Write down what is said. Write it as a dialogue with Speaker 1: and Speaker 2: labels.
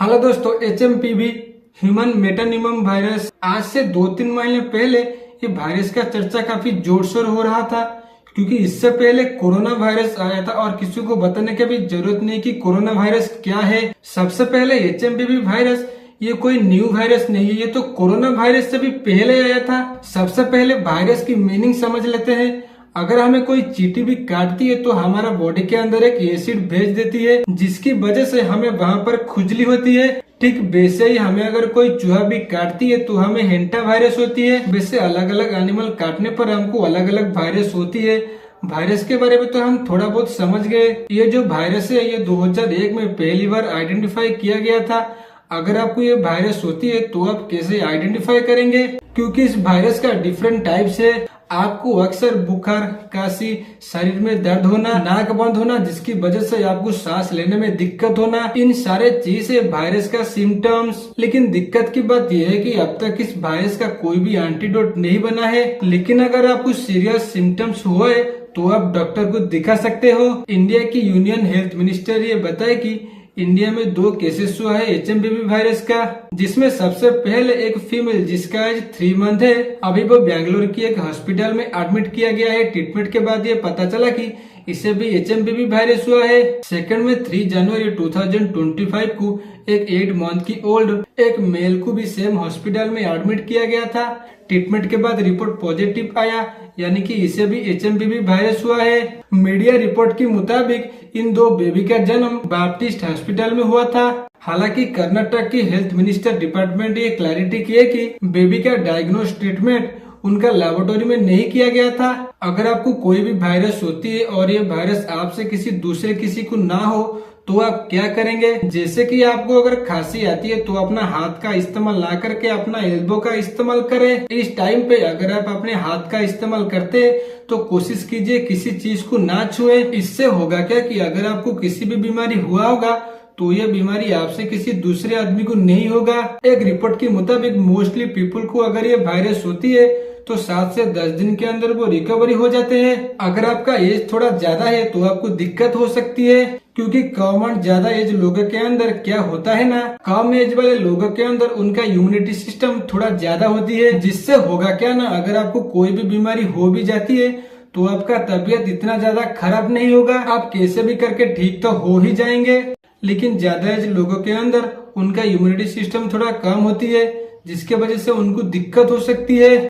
Speaker 1: Hello दोस्तों, HMPV human मेटानिमम virus आज से 2-3 महीने पहले ये वायरस का चर्चा काफी जोर शोर हो रहा था, क्योंकि इससे पहले कोरोना वायरस आया था और किसी को बताने की भी जरूरत नहीं कि कोरोना वायरस क्या है। सबसे पहले HMPV वायरस ये कोई न्यू वायरस नहीं है, ये तो कोरोना वायरस से भी पहले आया था। सबसे पहले वायरस की मीनिंग समझ लेते हैं। अगर हमें कोई चींटी भी काटती है तो हमारा बॉडी के अंदर एक एसिड भेज देती है, जिसकी वजह से हमें वहाँ पर खुजली होती है। ठीक वैसे ही हमें अगर कोई चूहा भी काटती है तो हमें हेंटा वायरस होती है। वैसे अलग अलग एनिमल काटने पर हमको अलग अलग वायरस होती है। वायरस के बारे में तो हम थोड़ा बहुत समझ गए। ये जो वायरस है ये 2001 में पहली बार आइडेंटिफाई किया गया था। अगर आपको ये वायरस होती है तो आप कैसे आइडेंटिफाई करेंगे, क्योंकि इस वायरस का डिफरेंट टाइप्स है। आपको अक्सर बुखार, काशी, शरीर में दर्द होना, नाक बंद होना, जिसकी वजह से आपको सांस लेने में दिक्कत होना, इन सारे चीज है वायरस का सिम्टम्स। लेकिन दिक्कत की बात यह है कि अब तक इस वायरस का कोई भी एंटीडोट नहीं बना है। लेकिन अगर आपको सीरियस सिम्टम्स हुआ है तो आप डॉक्टर को दिखा सकते हो। इंडिया की यूनियन हेल्थ मिनिस्टर ये बताए कि इंडिया में 2 केसेस हुआ है HMPV वायरस का, जिसमें सबसे पहले एक फीमेल जिसका एज 3 मंथ है, अभी वो बेंगलोर की एक हॉस्पिटल में एडमिट किया गया है। ट्रीटमेंट के बाद ये पता चला कि इसे भी HMPV वायरस हुआ है। सेकंड में 3 जनवरी 2025 को एक 8 मंथ की ओल्ड एक मेल को भी सेम हॉस्पिटल में एडमिट किया गया था। ट्रीटमेंट के बाद रिपोर्ट पॉजिटिव आया, यानी कि इसे भी HMPV वायरस हुआ है। मीडिया रिपोर्ट के मुताबिक इन 2 बेबी का जन्म बैप्टिस्ट हॉस्पिटल में हुआ था। हालांकि कर्नाटक की हेल्थ मिनिस्टर डिपार्टमेंट ये क्लैरिटी किए कि बेबी का डायग्नोस ट्रीटमेंट उनका लेबोरेटरी में नहीं किया गया था। अगर आपको कोई भी वायरस होती है और ये वायरस आपसे किसी दूसरे किसी को ना हो तो आप क्या करेंगे? जैसे कि आपको अगर खांसी आती है तो अपना हाथ का इस्तेमाल ना करके अपना एल्बो का इस्तेमाल करें। इस टाइम पे अगर आप अपने हाथ का इस्तेमाल करते तो कोशिश कीजिए किसी चीज को ना छुए। इससे होगा क्या कि अगर आपको किसी भी बीमारी हुआ होगा तो ये बीमारी आपसे किसी दूसरे आदमी को नहीं होगा। एक रिपोर्ट के मुताबिक मोस्टली पीपल को अगर ये वायरस होती है तो 7 से 10 दिन के अंदर वो रिकवरी हो जाते हैं। अगर आपका एज थोड़ा ज्यादा है तो आपको दिक्कत हो सकती है, क्योंकि कम ज्यादा एज लोगों के अंदर क्या होता है ना, कम एज वाले लोगों के अंदर उनका इम्यूनिटी सिस्टम थोड़ा ज्यादा होती है। जिससे होगा क्या ना, अगर आपको कोई भी बीमारी हो भी जाती है तो आपका तबीयत इतना ज्यादा खराब नहीं होगा, आप कैसे भी करके ठीक तो हो ही जाएंगे। लेकिन ज्यादा एज लोगों के अंदर उनका इम्यूनिटी सिस्टम थोड़ा कम होती है, जिसके वजह से उनको दिक्कत हो सकती है।